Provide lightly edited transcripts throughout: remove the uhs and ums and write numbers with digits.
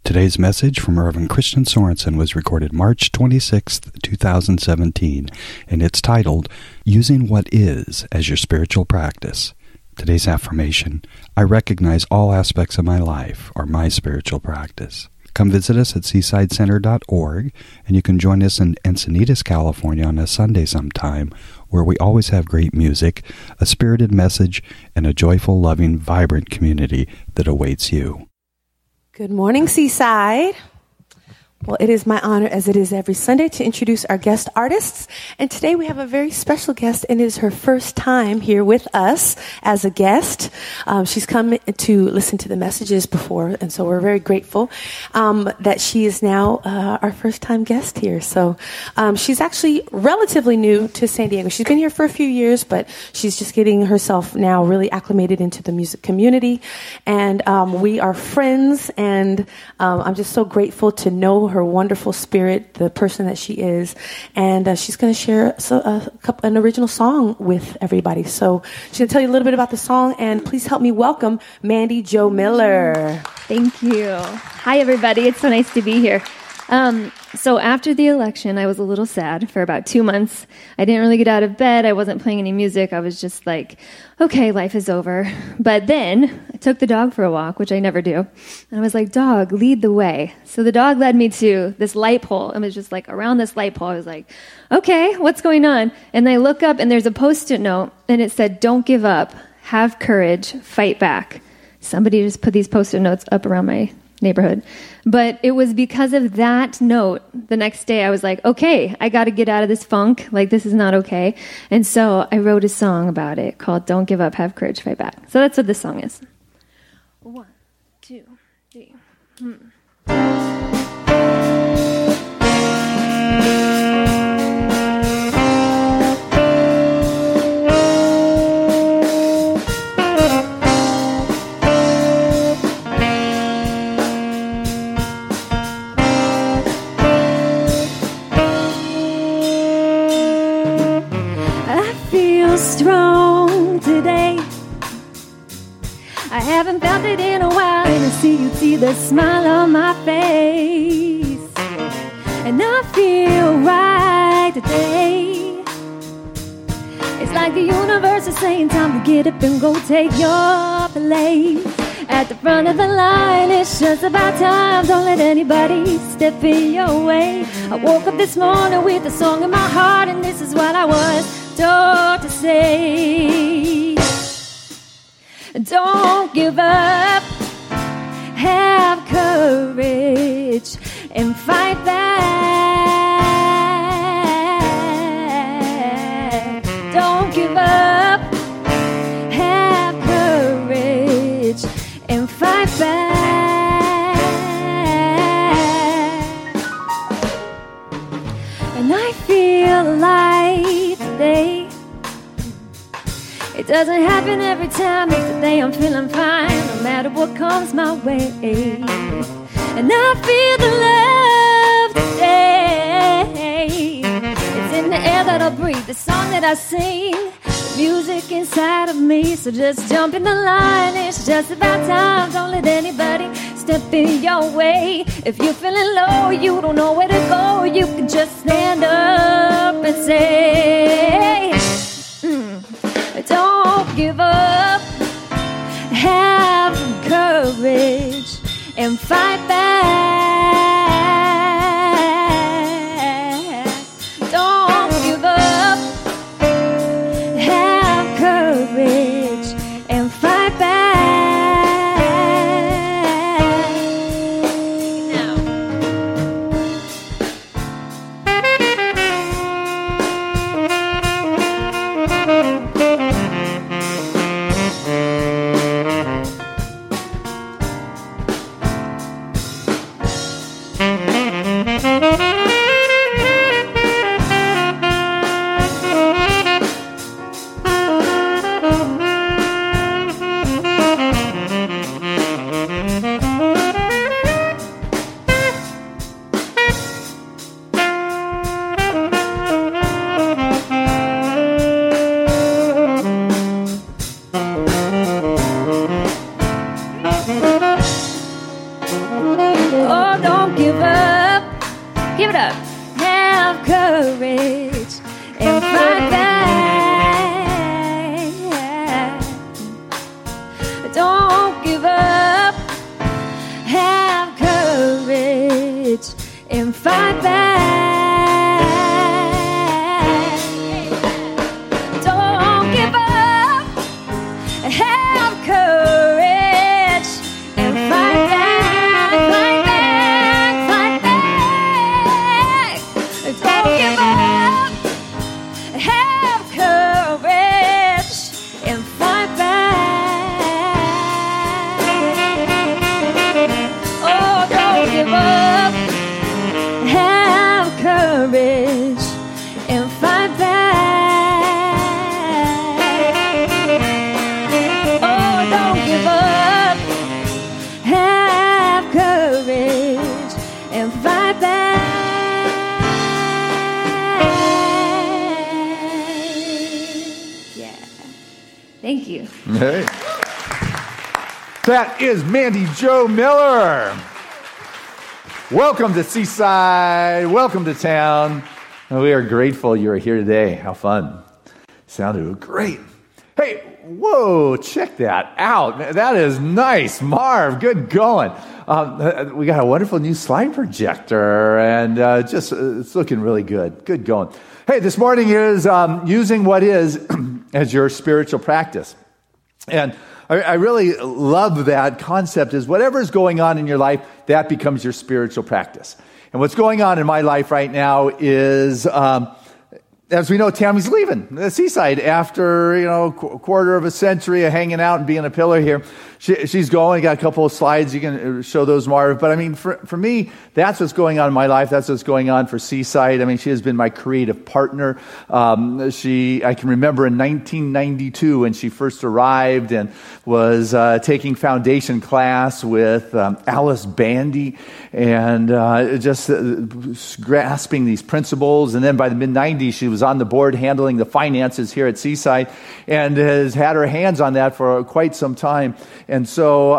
Today's message from Reverend Christian Sorensen was recorded March 26, 2017, and it's titled, Using What Is as Your Spiritual Practice. Today's affirmation, I recognize all aspects of my life are my spiritual practice. Come visit us at seasidecenter.org, and you can join us in Encinitas, California on a Sunday sometime, where we always have great music, a spirited message, and a joyful, loving, vibrant community that awaits you. Good morning, Seaside. Well, it is my honor, as it is every Sunday, to introduce our guest artists. And today we have a very special guest, and it is her first time here with us as a guest. She's come to listen to the messages before, and so we're very grateful that she is now our first-time guest here. So she's actually relatively new to San Diego. She's been here for a few years, but she's just getting herself now really acclimated into the music community. And we are friends, and I'm just so grateful to know her wonderful spirit, the person that she is, and she's going to share an original song with everybody. So she's going to tell you a little bit about the song, and please help me welcome Mandy Jo Miller. Thank you. Hi, everybody. It's so nice to be here. So after the election, I was a little sad for about 2 months. I didn't really get out of bed. I wasn't playing any music. I was just like, okay, life is over. But then I took the dog for a walk, which I never do. And I was like, dog, lead the way. So the dog led me to this light pole. And it was just like around this light pole. I was like, okay, what's going on? And I look up and there's a Post-it note and it said, don't give up, have courage, fight back. Somebody just put these Post-it notes up around my neighborhood. But it was because of that note, the next day I was like, okay, I got to get out of this funk. Like, this is not okay. And so I wrote a song about it called Don't Give Up, Have Courage, Fight Back. So that's what this song is. 1, 2, 3. Strong today. I haven't felt it in a while, and I see the smile on my face, and I feel right today. It's like the universe is saying, time to get up and go take your place. At the front of the line, it's just about time. Don't let anybody step in your way. I woke up this morning with a song in my heart, and this is what I was taught to say. Don't give up, have courage, and fight back. Don't give up, have courage, and fight back. And I feel alive today. It doesn't happen every time, but today I'm feeling fine, no matter what comes my way. And I feel the love today. It's in the air that I breathe, the song that I sing, the music inside of me. So just jump in the line, it's just about time. Don't let anybody step in your way. If you're feeling low, you don't know where to go, you can just stand up and say, don't give up, have courage, and fight back. Don't give up, have courage, and fight back. Oh, don't give up. Give it up. Have courage and fight back. Don't give up. Have courage and fight back. Don't give up. Have courage and fight back. Fight back. Fight back. Don't give up. Have courage and fight back. Oh, don't give up. Have courage and fight back. Oh, don't give up. Have courage and fight back. Yeah. Thank you. Hey. That is Mandy Jo Miller. Welcome to Seaside. Welcome to town. We are grateful you're here today. How fun. Sounded great. Hey, whoa, check that out. That is nice. Marv, good going. We got a wonderful new slide projector, and it's looking really good. Good going. Hey, this morning is using what is as your spiritual practice. And I really love that concept is whatever's going on in your life, that becomes your spiritual practice. And what's going on in my life right now is, as we know, Tammy's leaving the Seaside after, a quarter of a century of hanging out and being a pillar here. She's going. Got a couple of slides. You can show those, Marv. But I mean, for me, that's what's going on in my life. That's what's going on for Seaside. I mean, she has been my creative partner. I can remember in 1992 when she first arrived and was taking foundation class with Alice Bandy and just grasping these principles. And then by the mid-90s, she was on the board handling the finances here at Seaside and has had her hands on that for quite some time. And so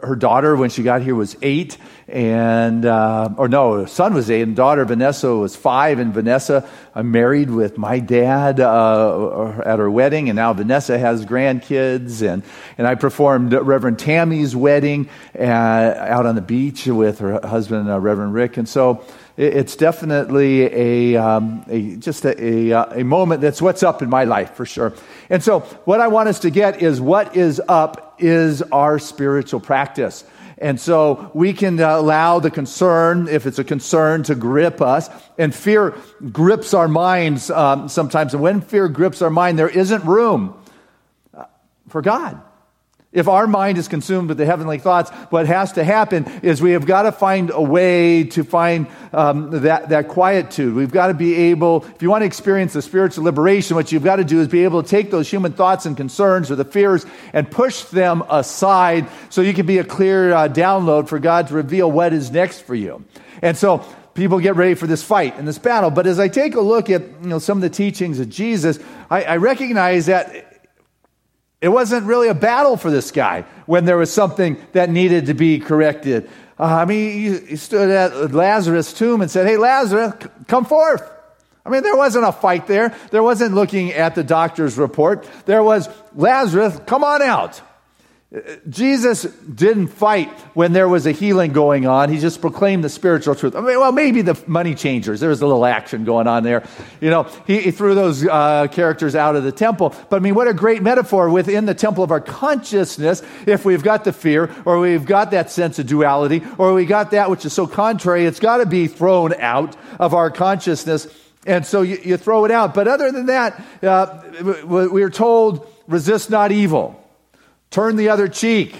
her daughter, when she got here, was 8, her son was 8, and daughter Vanessa was 5. And Vanessa, I'm married with my dad at her wedding, and now Vanessa has grandkids. And I performed Reverend Tammy's wedding out on the beach with her husband, Reverend Rick. And so it's definitely a moment that's what's up in my life for sure. And so what I want us to get is what is up is our spiritual practice. And so we can allow the concern, if it's a concern, to grip us. And fear grips our minds sometimes. And when fear grips our mind, there isn't room for God. If our mind is consumed with the heavenly thoughts, what has to happen is we have got to find a way to find that quietude. We've got to be able, if you want to experience the spiritual liberation, what you've got to do is be able to take those human thoughts and concerns or the fears and push them aside so you can be a clear download for God to reveal what is next for you. And so people get ready for this fight and this battle. But as I take a look at some of the teachings of Jesus, I recognize that it wasn't really a battle for this guy when there was something that needed to be corrected. He stood at Lazarus' tomb and said, "Hey, Lazarus, come forth." I mean, there wasn't a fight there. There wasn't looking at the doctor's report. There was, "Lazarus, come on out." Jesus didn't fight when there was a healing going on. He just proclaimed the spiritual truth. Maybe the money changers. There was a little action going on there. He threw those characters out of the temple. But what a great metaphor within the temple of our consciousness if we've got the fear or we've got that sense of duality or we got that which is so contrary. It's got to be thrown out of our consciousness. And so you throw it out. But other than that, we're told, resist not evil. Turn the other cheek.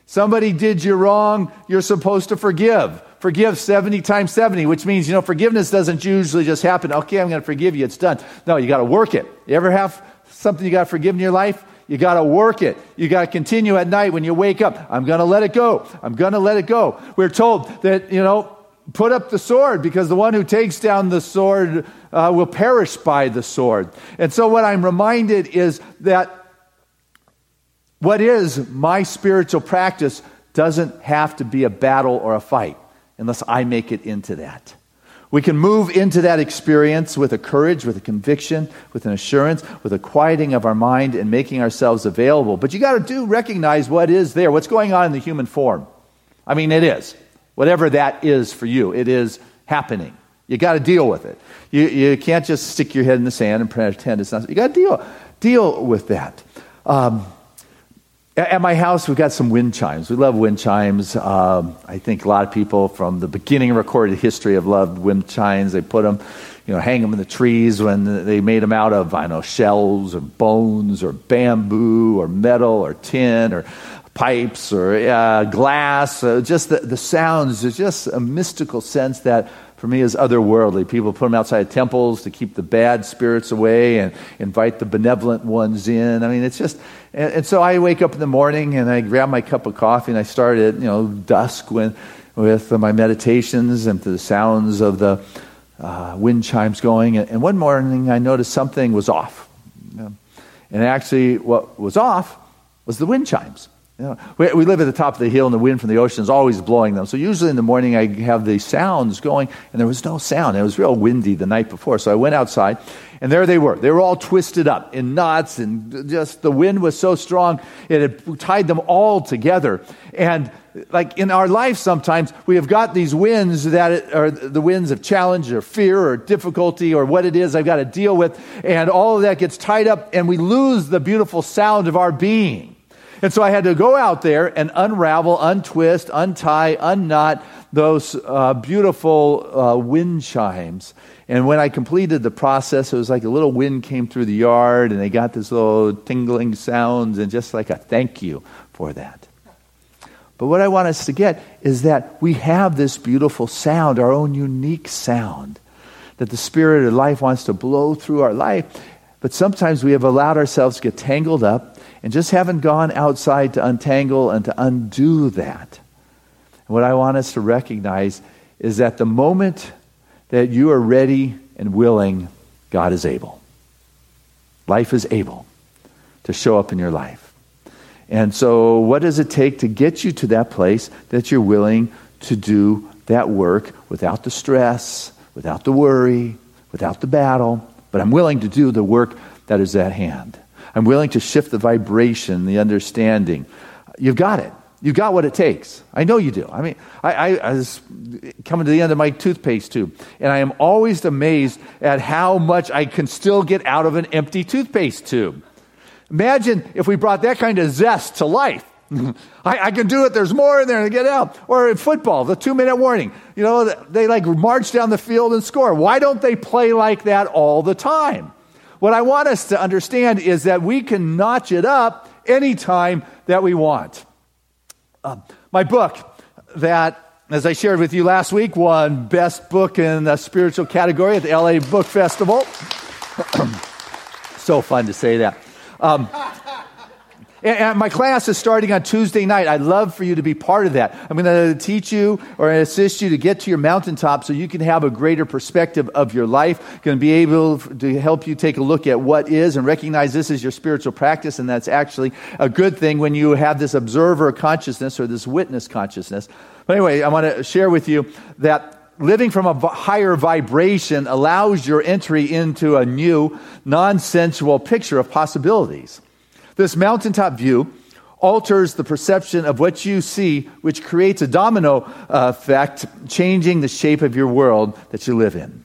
Somebody did you wrong, you're supposed to forgive. Forgive 70 times 70, which means, forgiveness doesn't usually just happen. Okay, I'm going to forgive you, it's done. No, you got to work it. You ever have something you got to forgive in your life? You got to work it. You got to continue at night when you wake up. I'm going to let it go. I'm going to let it go. We're told that, put up the sword because the one who takes down the sword will perish by the sword. And so what I'm reminded is that what is my spiritual practice doesn't have to be a battle or a fight. unless I make it into that. We can move into that experience with a courage, with a conviction, with an assurance, with a quieting of our mind and making ourselves available. But you got to recognize what is there, what's going on in the human form. I mean, it is. Whatever that is for you, it is happening. You got to deal with it. You can't just stick your head in the sand and pretend it's not. You got to deal with that. At my house, we've got some wind chimes. We love wind chimes. I think a lot of people from the beginning of recorded history have loved wind chimes. They put them, hang them in the trees when they made them out of, shells or bones or bamboo or metal or tin or pipes or glass. Just the sounds. There's just a mystical sense that for me is otherworldly. People put them outside temples to keep the bad spirits away and invite the benevolent ones in. I mean, it's just... And so I wake up in the morning and I grab my cup of coffee and I start at dusk with my meditations and to the sounds of the wind chimes going. And one morning I noticed something was off. And actually what was off was the wind chimes. We live at the top of the hill and the wind from the ocean is always blowing them. So usually in the morning I have the sounds going and there was no sound. It was real windy the night before. So I went outside and there they were. They were all twisted up in knots and just the wind was so strong it had tied them all together. And like in our life sometimes we have got these winds that are the winds of challenge or fear or difficulty or what it is I've got to deal with. And all of that gets tied up and we lose the beautiful sound of our being. And so I had to go out there and unravel, untwist, untie, unknot those beautiful wind chimes. And when I completed the process, it was like a little wind came through the yard and they got this little tingling sounds and just like a thank you for that. But what I want us to get is that we have this beautiful sound, our own unique sound, that the Spirit of life wants to blow through our life. But sometimes we have allowed ourselves to get tangled up and just haven't gone outside to untangle and to undo that. And what I want us to recognize is that the moment that you are ready and willing, God is able. Life is able to show up in your life. And so what does it take to get you to that place that you're willing to do that work without the stress, without the worry, without the battle? But I'm willing to do the work that is at hand. I'm willing to shift the vibration, the understanding. You've got it. You've got what it takes. I know you do. I mean, I was coming to the end of my toothpaste tube, and I am always amazed at how much I can still get out of an empty toothpaste tube. Imagine if we brought that kind of zest to life. I can do it. There's more in there to get out. Or in football, the 2-minute warning. They like march down the field and score. Why don't they play like that all the time? What I want us to understand is that we can notch it up anytime that we want. My book that, as I shared with you last week, won Best Book in the Spiritual category at the LA Book Festival. So fun to say that. And my class is starting on Tuesday night. I'd love for you to be part of that. I'm going to teach you or assist you to get to your mountaintop so you can have a greater perspective of your life. Going to be able to help you take a look at what is and recognize this is your spiritual practice, and that's actually a good thing when you have this observer consciousness or this witness consciousness. But anyway, I want to share with you that living from a higher vibration allows your entry into a new, non-sensual picture of possibilities. This mountaintop view alters the perception of what you see, which creates a domino effect, changing the shape of your world that you live in.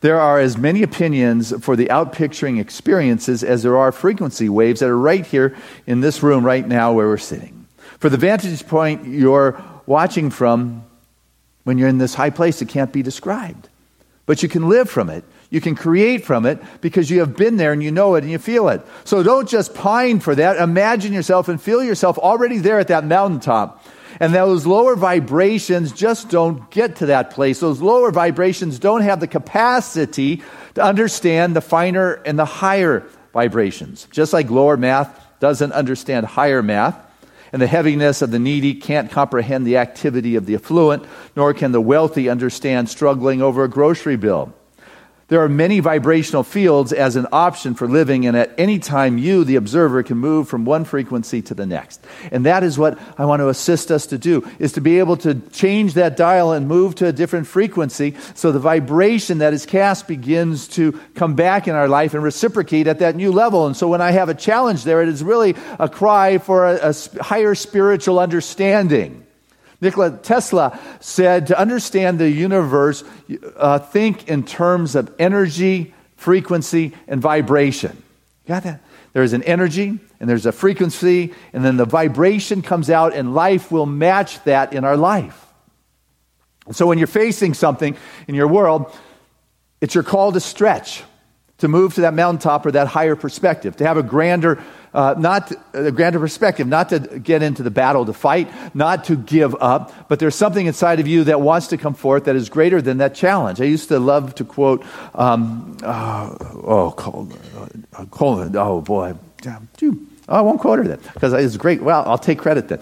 There are as many opinions for the outpicturing experiences as there are frequency waves that are right here in this room right now where we're sitting. For the vantage point you're watching from, when you're in this high place, it can't be described. But you can live from it. You can create from it because you have been there and you know it and you feel it. So don't just pine for that. Imagine yourself and feel yourself already there at that mountaintop. And those lower vibrations just don't get to that place. Those lower vibrations don't have the capacity to understand the finer and the higher vibrations. Just like lower math doesn't understand higher math, and the heaviness of the needy can't comprehend the activity of the affluent, nor can the wealthy understand struggling over a grocery bill. There are many vibrational fields as an option for living, and at any time you, the observer, can move from one frequency to the next. And that is what I want to assist us to do, is to be able to change that dial and move to a different frequency so the vibration that is cast begins to come back in our life and reciprocate at that new level. And so when I have a challenge there, it is really a cry for a higher spiritual understanding. Nikola Tesla said, to understand the universe, think in terms of energy, frequency, and vibration. You got that? There's an energy, and there's a frequency, and then the vibration comes out, and life will match that in our life. So when you're facing something in your world, it's your call to stretch, to move to that mountaintop or that higher perspective, to have a grander perspective, not to get into the battle to fight, not to give up, but there's something inside of you that wants to come forth that is greater than that challenge. I used to love to quote, Coleman, oh boy, I won't quote her then, because it's great. Well, I'll take credit then.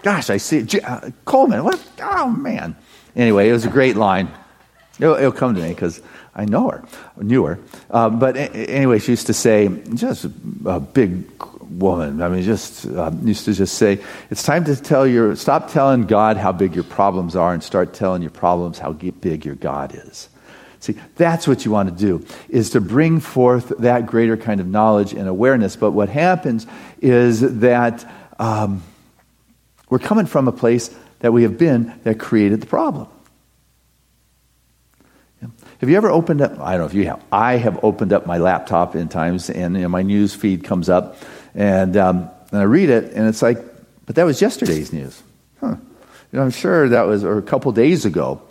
Gosh, I see Coleman, what? Oh man. Anyway, it was a great line. It'll come to me because I knew her. But anyway, she used to say, just a big woman. I mean, used to just say, it's time to stop telling God how big your problems are and start telling your problems how big your God is. See, that's what you want to do, is to bring forth that greater kind of knowledge and awareness. But what happens is that we're coming from a place that we have been that created the problem. Have you ever opened up, I don't know if you have, I have opened up my laptop in times, and my news feed comes up, and I read it, and it's like, but that was yesterday's news. I'm sure that was a couple days ago.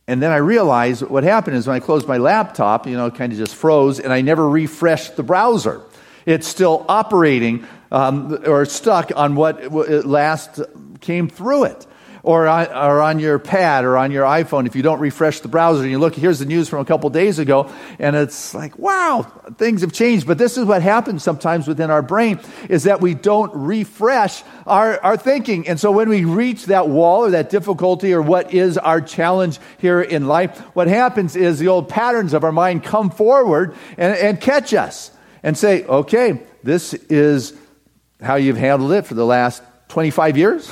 And then I realized what happened is when I closed my laptop, it kind of just froze, and I never refreshed the browser. It's still operating or stuck on what last came through it. Or on your pad or on your iPhone, if you don't refresh the browser and you look, here's the news from a couple days ago, and it's like, wow, things have changed. But this is what happens sometimes within our brain, is that we don't refresh our thinking. And so when we reach that wall or that difficulty or what is our challenge here in life, what happens is the old patterns of our mind come forward and catch us and say, okay, this is how you've handled it for the last 25 years.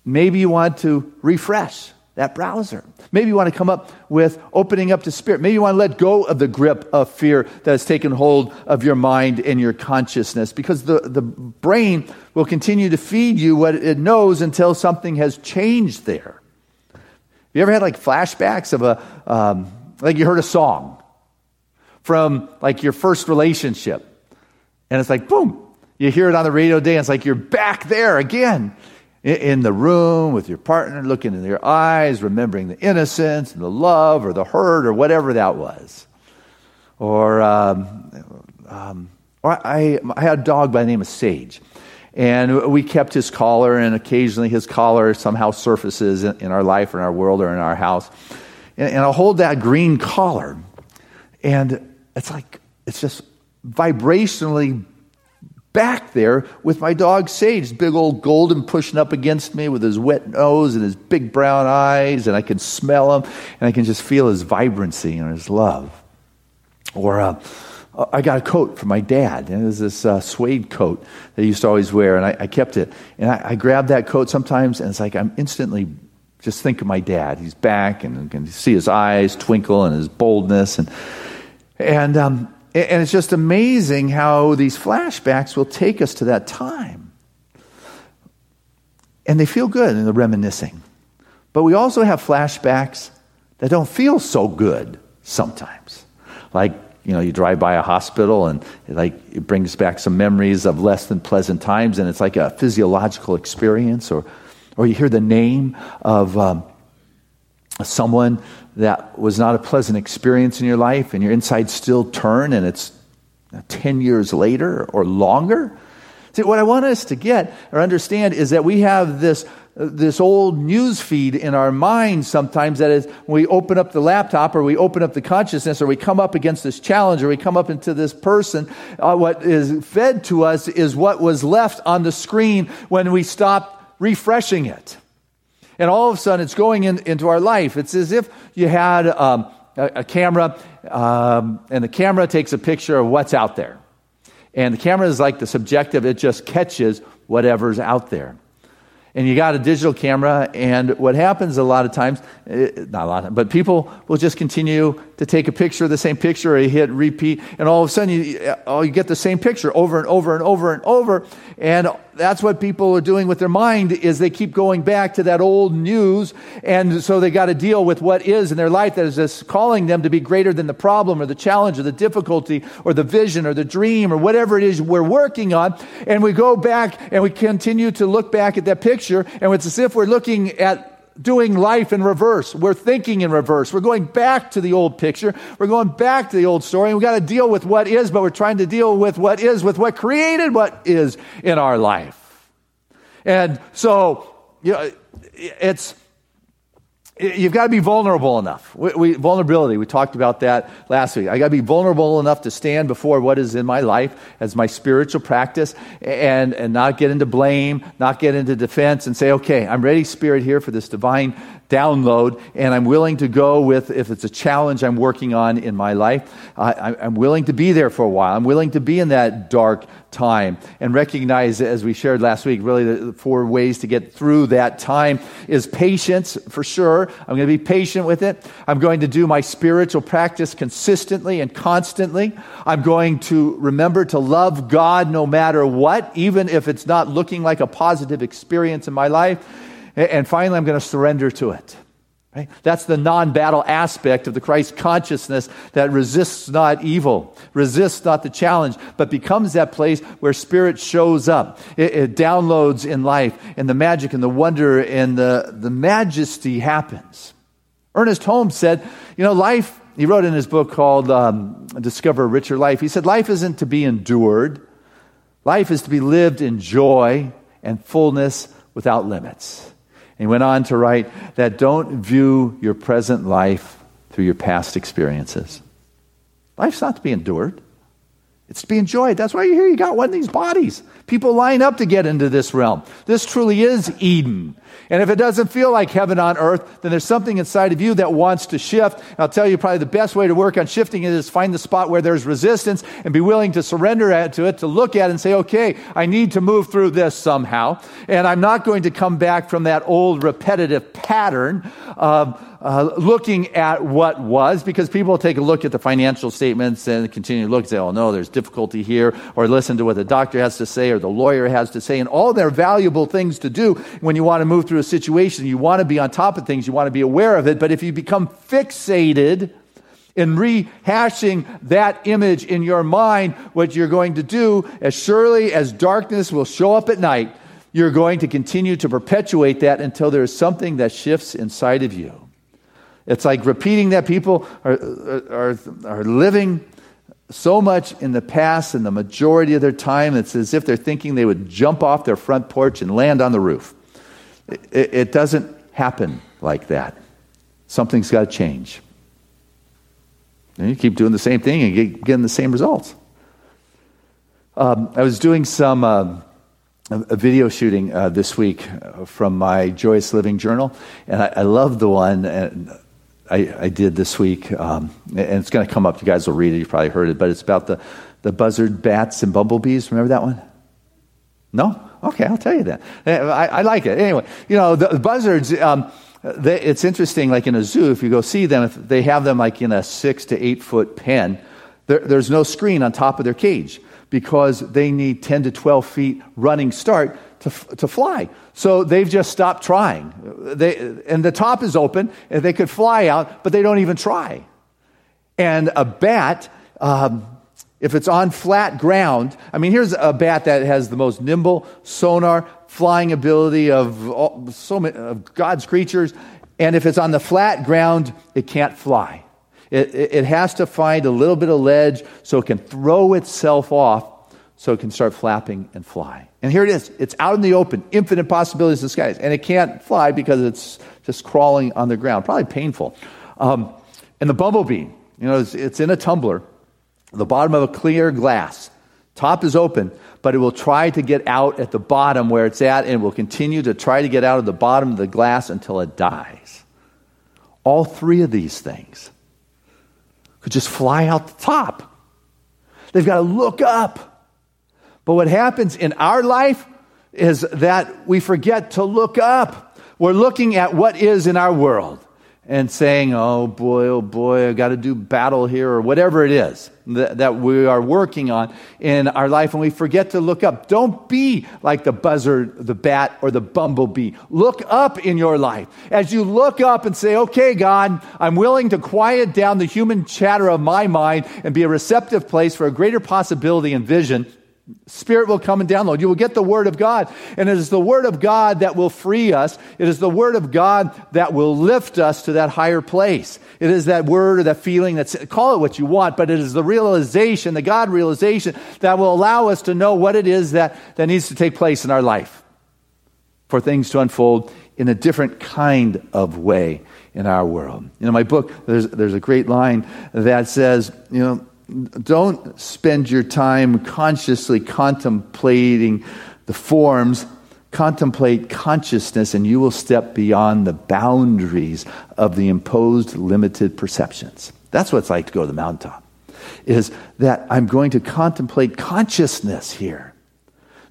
Maybe you want to refresh that browser. Maybe you want to come up with opening up to spirit. Maybe you want to let go of the grip of fear that has taken hold of your mind and your consciousness, because the brain will continue to feed you what it knows until something has changed there. You ever had like flashbacks of like you heard a song from like your first relationship, and it's like, boom, you hear it on the radio today, and it's like you're back there again. In the room with your partner, looking in their eyes, remembering the innocence and the love or the hurt or whatever that was. Or I had a dog by the name of Sage, and we kept his collar, and occasionally his collar somehow surfaces in our life or in our world or in our house. And I'll hold that green collar, and it's like, it's just vibrationally back there with my dog Sage, big old golden pushing up against me with his wet nose and his big brown eyes, and I can smell him, and I can just feel his vibrancy and his love. Or I got a coat from my dad, and it was this suede coat that he used to always wear, and I kept it. And I grabbed that coat sometimes, and it's like I'm instantly just think of my dad. He's back, and I can see his eyes twinkle and his boldness, and it's just amazing how these flashbacks will take us to that time. And they feel good in the reminiscing. But we also have flashbacks that don't feel so good sometimes. Like, you drive by a hospital and it brings back some memories of less than pleasant times, and it's like a physiological experience. Or you hear the name of someone that was not a pleasant experience in your life, and your insides still turn, and it's 10 years later or longer. See, what I want us to get or understand is that we have this old news feed in our minds sometimes, that is, when we open up the laptop or we open up the consciousness or we come up against this challenge or we come up into this person, what is fed to us is what was left on the screen when we stopped refreshing it. And all of a sudden, it's going into our life. It's as if you had a camera, and the camera takes a picture of what's out there. And the camera is like the subjective. It just catches whatever's out there. And you got a digital camera, and what happens a lot of times, not a lot, but people will just continue to take a picture of the same picture, or you hit repeat, and all of a sudden you get the same picture over and over and over and over. And that's what people are doing with their mind, is they keep going back to that old news, and so they got to deal with what is in their life that is just calling them to be greater than the problem or the challenge or the difficulty or the vision or the dream or whatever it is we're working on. And we go back and we continue to look back at that picture, and it's as if we're looking at doing life in reverse. We're thinking in reverse. We're going back to the old picture. We're going back to the old story. And we've got to deal with what is, but we're trying to deal with what is, with what created what is in our life. And so, you've got to be vulnerable enough. Vulnerability, we talked about that last week. I got to be vulnerable enough to stand before what is in my life as my spiritual practice, and not get into blame, not get into defense, and say, okay, I'm ready, Spirit, here for this divine download, and I'm willing to go with, if it's a challenge I'm working on in my life, I'm willing to be there for a while. I'm willing to be in that dark time and recognize, as we shared last week, really the 4 ways to get through that time is patience, for sure. I'm going to be patient with it. I'm going to do my spiritual practice consistently and constantly. I'm going to remember to love God no matter what, even if it's not looking like a positive experience in my life. And finally, I'm going to surrender to it. Right? That's the non-battle aspect of the Christ consciousness that resists not evil, resists not the challenge, but becomes that place where Spirit shows up. It downloads in life, and the magic and the wonder and the majesty happens. Ernest Holmes said, life, he wrote in his book called Discover a Richer Life, he said, life isn't to be endured. Life is to be lived in joy and fullness without limits. And he went on to write that don't view your present life through your past experiences. Life's not to be endured. It's to be enjoyed. That's why you're here. You got one of these bodies. People line up to get into this realm. This truly is Eden. And if it doesn't feel like heaven on earth, then there's something inside of you that wants to shift. And I'll tell you, probably the best way to work on shifting it is find the spot where there's resistance and be willing to surrender to it, to look at it and say, okay, I need to move through this somehow. And I'm not going to come back from that old repetitive pattern of looking at what was, because people take a look at the financial statements and continue to look and say, oh no, there's difficulty here, or listen to what the doctor has to say or the lawyer has to say, and all their valuable things to do when you want to move through a situation. You want to be on top of things, you want to be aware of it, but if you become fixated in rehashing that image in your mind, what you're going to do, as surely as darkness will show up at night, you're going to continue to perpetuate that until there is something that shifts inside of you. It's like repeating that. People are living so much in the past, and the majority of their time, it's as if they're thinking they would jump off their front porch and land on the roof. It doesn't happen like that. Something's got to change. And you keep doing the same thing and getting the same results. I was doing some a video shooting this week from my Joyous Living Journal, and I love the one I did this week, and it's going to come up. You guys will read it. You've probably heard it, but it's about the buzzard bats and bumblebees. Remember that one? No? Okay, I'll tell you that. I like it. Anyway, the buzzards, it's interesting, like in a zoo, if you go see them, if they have them like in a 6 to 8 foot pen, there's no screen on top of their cage because they need 10 to 12 feet running start to fly. So they've just stopped trying. And the top is open, and they could fly out, but they don't even try. And a bat, if it's on flat ground, here's a bat that has the most nimble sonar flying ability of so many of God's creatures, and if it's on the flat ground, it can't fly. It has to find a little bit of ledge so it can throw itself off so it can start flapping and fly. And here it is. It's out in the open, infinite possibilities in the skies, and it can't fly because it's just crawling on the ground, probably painful. And the bumblebee, it's in a tumbler, the bottom of a clear glass, Top is open, but it will try to get out at the bottom where it's at, and it will continue to try to get out of the bottom of the glass until it dies. All three of these things could just fly out the top. They've got to look up. But what happens in our life is that we forget to look up. We're looking at what is in our world and saying, oh boy, I've got to do battle here, or whatever it is that we are working on in our life, and we forget to look up. Don't be like the buzzard, the bat, or the bumblebee. Look up in your life. As you look up and say, okay, God, I'm willing to quiet down the human chatter of my mind and be a receptive place for a greater possibility and vision, Spirit will come and download. You will get the Word of God. And it is the Word of God that will free us. It is the Word of God that will lift us to that higher place. It is that word or that feeling, call it what you want, but it is the realization, the God realization, that will allow us to know what it is that needs to take place in our life for things to unfold in a different kind of way in our world. In my book, there's a great line that says, don't spend your time consciously contemplating the forms. Contemplate consciousness, and you will step beyond the boundaries of the imposed limited perceptions. That's what it's like to go to the mountaintop, is that I'm going to contemplate consciousness here,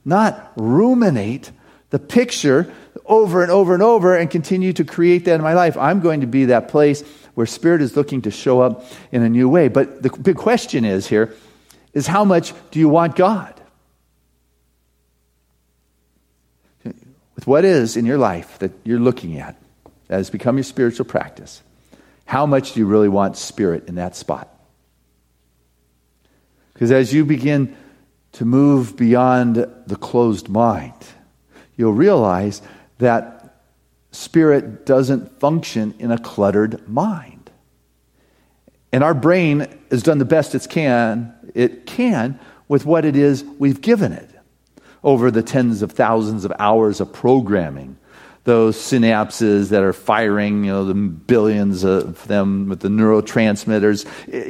not ruminate the picture over and over and over and continue to create that in my life. I'm going to be that place where Spirit is looking to show up in a new way. But the big question is how much do you want God? With what is in your life that you're looking at, that has become your spiritual practice, how much do you really want Spirit in that spot? Because as you begin to move beyond the closed mind, you'll realize that Spirit doesn't function in a cluttered mind. And our brain has done the best it can with what it is we've given it over the tens of thousands of hours of programming. Those synapses that are firing, the billions of them with the neurotransmitters.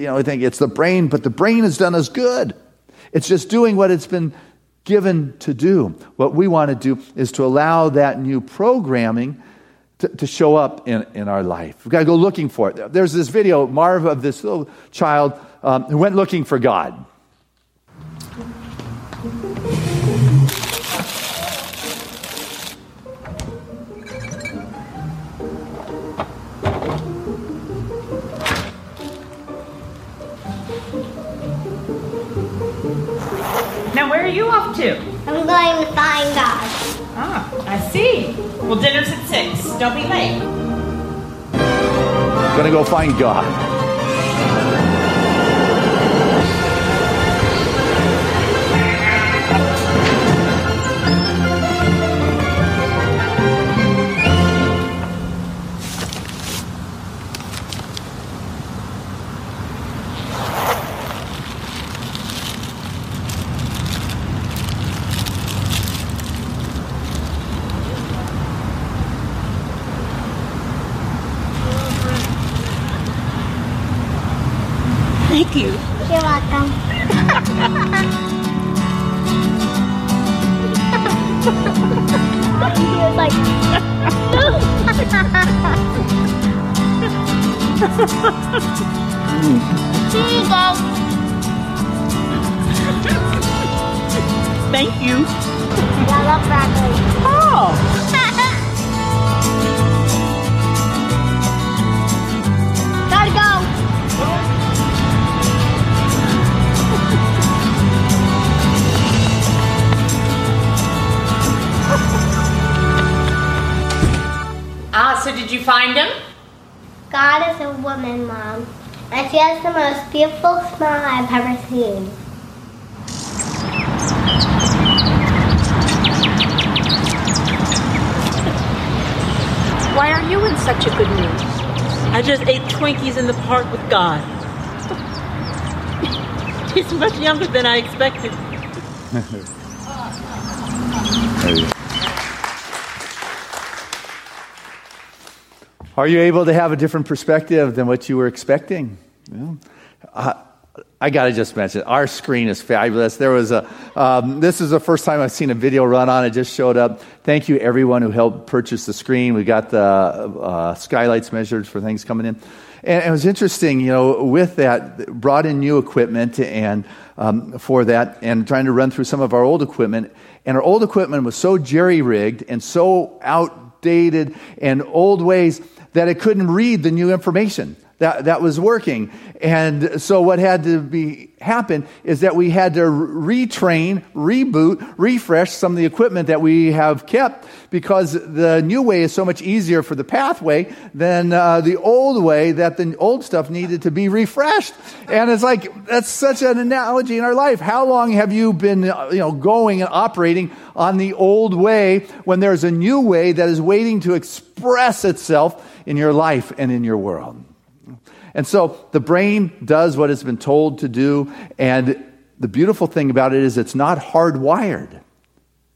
I think it's the brain, but the brain has done us good. It's just doing what it's been given to do. What we want to do is to allow that new programming to show up in our life. We've got to go looking for it. There's this video, Marv, of this little child who went looking for God. Now, where are you off to? I'm going to find God. Ah, I see. Well, dinner's at 6. Don't be late. Gonna go find God. Thank you. You're welcome. He was like, no. Here you go. Thank you. I love broccoli. Oh. Gotta go. So did you find him? God is a woman, Mom. And she has the most beautiful smile I've ever seen. Why are you in such a good mood? I just ate Twinkies in the park with God. He's much younger than I expected. Are you able to have a different perspective than what you were expecting? I got to just mention, our screen is fabulous. There was this is the first time I've seen a video run on it. Just showed up. Thank you, everyone who helped purchase the screen. We got the skylights measured for things coming in. And it was interesting, with that, brought in new equipment and for that, and trying to run through some of our old equipment. And our old equipment was so jerry-rigged and so outdated and old ways that it couldn't read the new information that was working. And so what had to happen is that we had to retrain, reboot, refresh some of the equipment that we have kept, because the new way is so much easier for the pathway than the old way, that the old stuff needed to be refreshed. And it's like, that's such an analogy in our life. How long have you been going and operating on the old way when there's a new way that is waiting to express itself in your life and in your world? And so the brain does what it's been told to do, and the beautiful thing about it is it's not hardwired.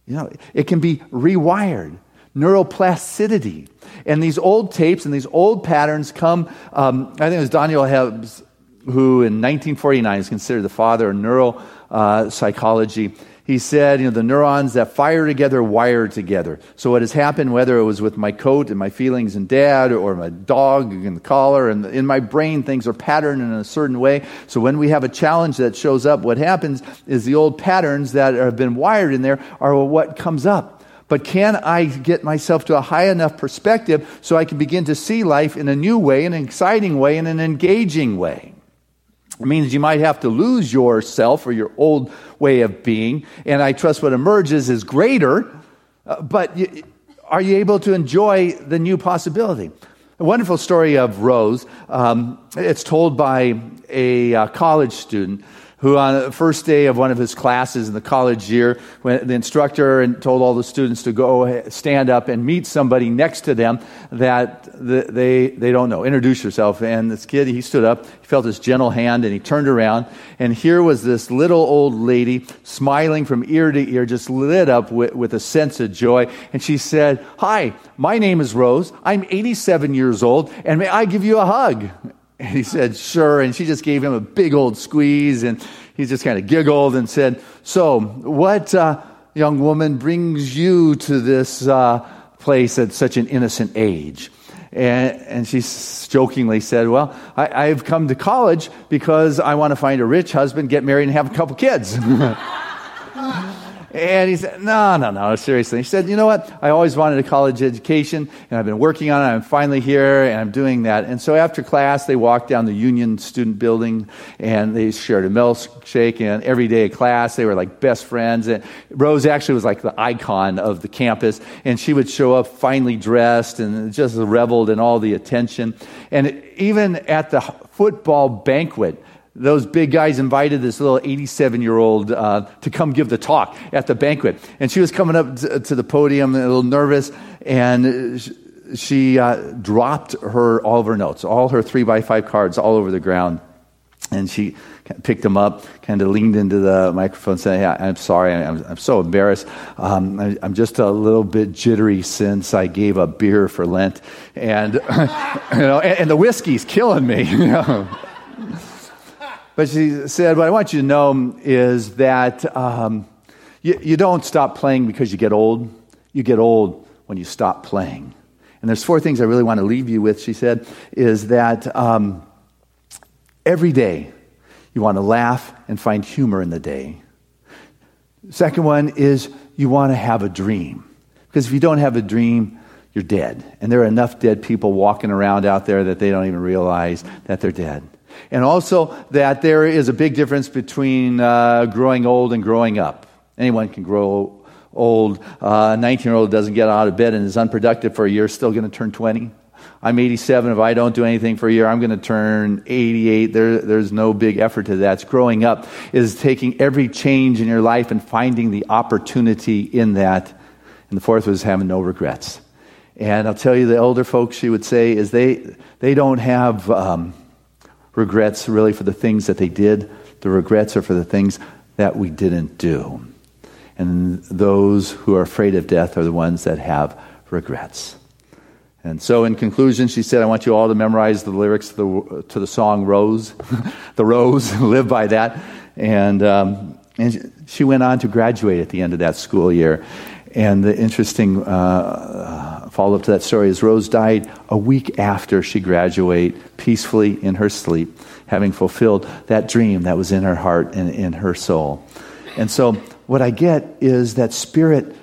It can be rewired. Neuroplasticity. And these old tapes and these old patterns come, I think it was Daniel Hebbs, who in 1949 is considered the father of neuropsychology. He said, the neurons that fire together wire together. So what has happened, whether it was with my coat and my feelings and Dad, or my dog and the collar, and in my brain things are patterned in a certain way. So when we have a challenge that shows up, what happens is the old patterns that have been wired in there are what comes up. But can I get myself to a high enough perspective so I can begin to see life in a new way, in an exciting way, in an engaging way? It means you might have to lose yourself or your old way of being, and I trust what emerges is greater, but are you able to enjoy the new possibility? A wonderful story of Rose, it's told by a college student who on the first day of one of his classes in the college year, when the instructor told all the students to go stand up and meet somebody next to them that they don't know. Introduce yourself. And this kid, he stood up, he felt his gentle hand, and he turned around, and here was this little old lady smiling from ear to ear, just lit up with a sense of joy. And she said, "Hi, my name is Rose. I'm 87 years old, and may I give you a hug?" And he said, "Sure." And she just gave him a big old squeeze, and he just kind of giggled and said, "So, what young woman brings you to this place at such an innocent age?" And she jokingly said, "Well, I've come to college because I want to find a rich husband, get married, and have a couple kids." And he said, no, seriously. He said, "You know what? I always wanted a college education, and I've been working on it. I'm finally here, and I'm doing that." And so after class, they walked down the Union Student Building, and they shared a milkshake, and every day of class, they were like best friends. And Rose actually was like the icon of the campus, and she would show up finely dressed and just reveled in all the attention. And even at the football banquet, those big guys invited this little 87-year-old to come give the talk at the banquet. And she was coming up to the podium a little nervous, and she dropped all of her notes, all her 3x5 cards all over the ground. And she picked them up, kind of leaned into the microphone and said, "Hey, I'm sorry, I'm so embarrassed. I'm just a little bit jittery since I gave up beer for Lent. And, and the whiskey's killing me." But she said, "What I want you to know is that you don't stop playing because you get old. You get old when you stop playing." And there's 4 things I really want to leave you with, she said, is that every day you want to laugh and find humor in the day. Second one is you want to have a dream. Because if you don't have a dream, you're dead. And there are enough dead people walking around out there that they don't even realize that they're dead. And also that there is a big difference between growing old and growing up. Anyone can grow old. A 19-year-old doesn't get out of bed and is unproductive for a year, still going to turn 20. I'm 87. If I don't do anything for a year, I'm going to turn 88. There's no big effort to that. It's growing up is taking every change in your life and finding the opportunity in that. And the fourth was having no regrets. And I'll tell you, the older folks, she would say, is they don't have regrets really for the things that they did. The regrets are for the things that we didn't do. And those who are afraid of death are the ones that have regrets. And so in conclusion, she said, I want you all to memorize the lyrics to the song Rose, the Rose, live by that. And she went on to graduate at the end of that school year. And the interesting follow-up to that story is Rose died a week after she graduated, peacefully in her sleep, having fulfilled that dream that was in her heart and in her soul. And so what I get is that Spirit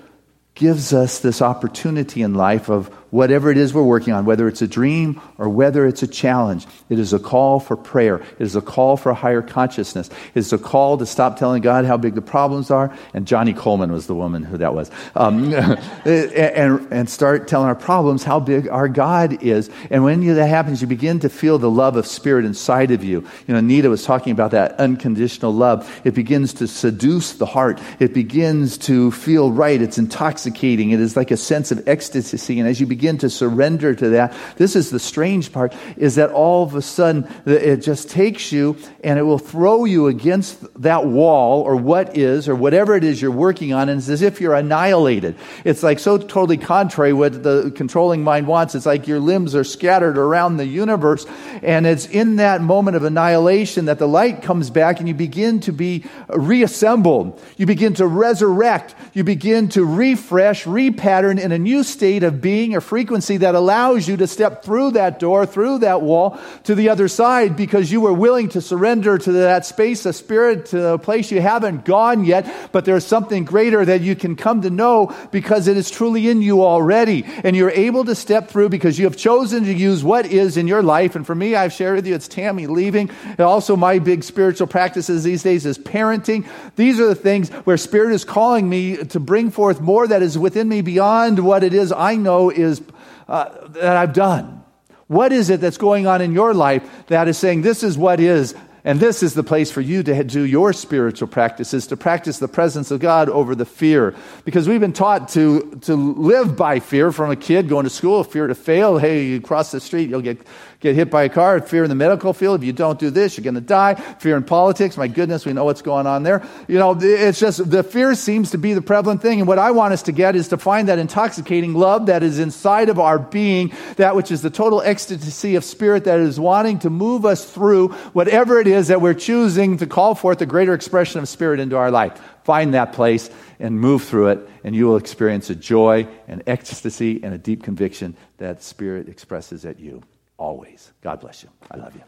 gives us this opportunity in life of whatever it is we're working on, whether it's a dream or whether it's a challenge. It is a call for prayer. It is a call for higher consciousness. It is a call to stop telling God how big the problems are. And Johnny Coleman was the woman who that was. And start telling our problems how big our God is. And when that happens, you begin to feel the love of Spirit inside of you. You know, Nita was talking about that unconditional love. It begins to seduce the heart. It begins to feel right. It's intoxicating. It is like a sense of ecstasy. And as you begin to surrender to that, this is the strange part, is that all of a sudden it just takes you and it will throw you against that wall or what is or whatever it is you're working on, and it's as if you're annihilated. It's like so totally contrary what the controlling mind wants. It's like your limbs are scattered around the universe, and it's in that moment of annihilation that the light comes back and you begin to be reassembled. You begin to resurrect. You begin to refresh, repattern in a new state of being, a frequency that allows you to step through that door, through that wall, to the other side, because you were willing to surrender to that space of Spirit, to a place you haven't gone yet, but there's something greater that you can come to know because it is truly in you already. And you're able to step through because you have chosen to use what is in your life. And for me, I've shared with you, it's Tammy leaving. And also my big spiritual practices these days is parenting. These are the things where Spirit is calling me to bring forth more that is within me beyond what it is I know is that I've done. What is it that's going on in your life that is saying this is what is, and this is the place for you to do your spiritual practices, to practice the presence of God over the fear. Because we've been taught to live by fear from a kid going to school, fear to fail. Hey, you cross the street, you'll get hit by a car. Fear in the medical field, if you don't do this, you're going to die. Fear in politics, my goodness, we know what's going on there. You know, it's just, the fear seems to be the prevalent thing. And what I want us to get is to find that intoxicating love that is inside of our being, that which is the total ecstasy of Spirit that is wanting to move us through whatever it is that we're choosing to call forth a greater expression of Spirit into our life. Find that place and move through it, and you will experience a joy and ecstasy and a deep conviction that Spirit expresses at you. Always. God bless you. I love you.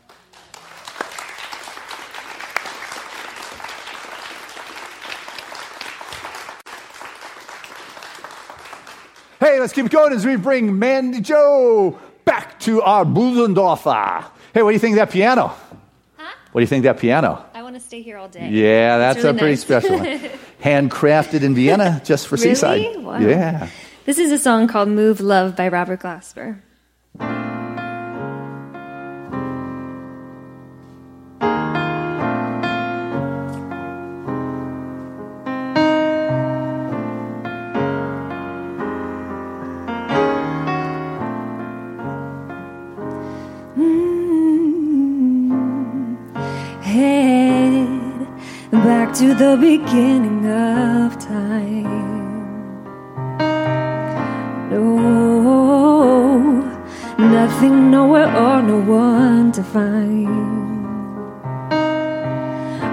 Hey, let's keep it going as we bring Mandy Jo back to our Busendorfer. Hey, what do you think of that piano? Huh? What do you think of that piano? I want to stay here all day. Yeah, that's really a pretty nice. special one. Handcrafted in Vienna just for Really? Seaside. Wow. Yeah. This is a song called Move Love by Robert Glasper. Back to the beginning of time. No, nothing, nowhere, or no one to find.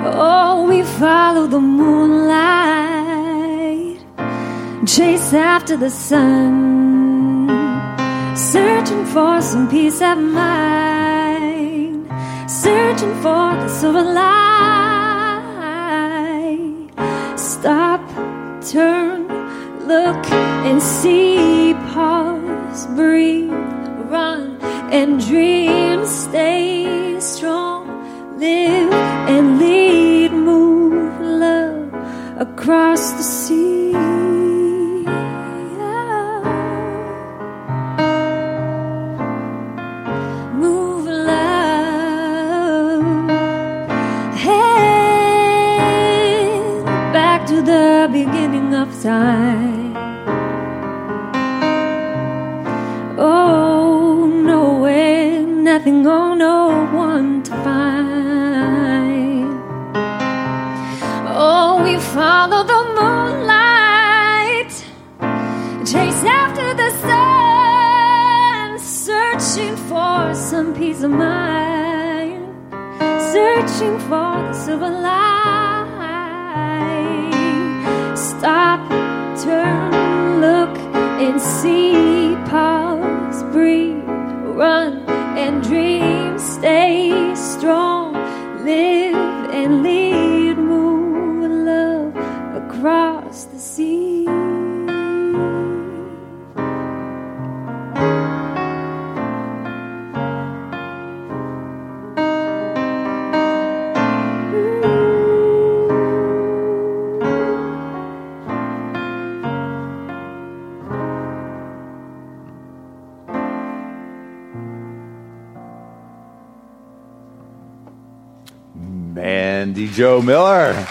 Oh, we follow the moonlight, chase after the sun, searching for some peace of mind, searching for the silver light. Stop, turn, look and see, pause, breathe, run and dream, stay strong, live and lead, move love across the sea. Move love, head back to the beginning of time. Oh, nowhere, nothing, oh, no one to find. Oh, we follow the moonlight, chase after the sun, peace of mind, searching for the silver line. Stop, turn, look and see, pause, breathe, run and dream, stay strong, live and lead, move love across the sea. Mandy Jo Miller.